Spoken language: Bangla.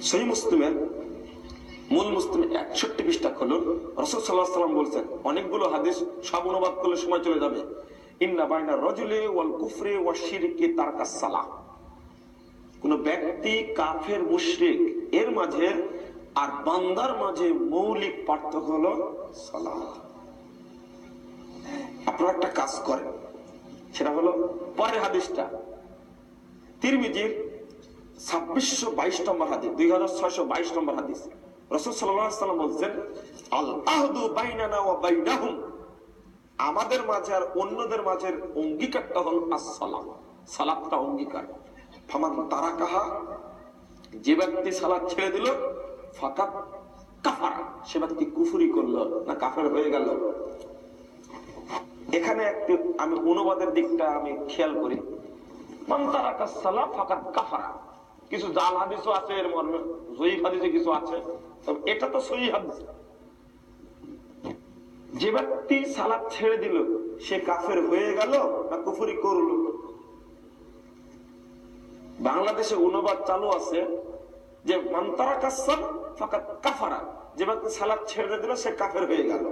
সহিহ মুসলিমের মূল মুসলিম 61 পৃষ্ঠা খুলুন। রাসূল সাল্লাল্লাহু আলাইহি ওয়াসাল্লাম বলছেন, অনেকগুলো হাদিস সব অনুবাদ করলে সময় চলে যাবে। ইন্না বাইনা রাজুলি ওয়াল কুফরি ওয়াশ শিরকি তারকাস সালাহ। কোন ব্যক্তি কাফের মুশরিক এর মাঝে আর বান্দার মাঝে মৌলিক পার্থক্য হলো সালাত। আপনারা একটা কাজ করেন, সেটা হলো পরের হাদিসটা তিরমিজির 2622 নম্বর হাদিস, 2622 নম্বর হাদিস। রাসূল সাল্লাল্লাহু আলাইহি ওয়াসাল্লাম বলেন, আল আহদু বাইনানা ওয়া বাইনাহুম, আমাদের মাঝে আর অন্যদের মাঝের অঙ্গীকারটা হলো as-সালাত। সালাতটা অঙ্গীকার। ফামান তারাকাহা, যে ব্যক্তি সালাত ছেড়ে দিল, ফাকাত কাফারা, সে ব্যক্তি কুফরি করলো না কাফের হয়ে গেল। এখানে একটু আমি অনুবাদের দিকটা আমি খেয়াল করি। মান তারাকাস সালাত ফাকাত কাফারা, কিছু জাল হাদিসও আছে, এর মর্মে যঈফ হাদিসে কিছু আছে, তবে এটা তো সহিহ হাদিস। যে ব্যক্তি সালাত ছেড়ে দিল সে কাফের হয়ে গেল না কুফরি করলো? বাংলাদেশে অনুবাদ চালু আছে যে মান তারাকাস সালাত ফাকাত কাফারা, যে ব্যক্তি সালাত ছেড়ে দিল সে কাফের হয়ে গেল।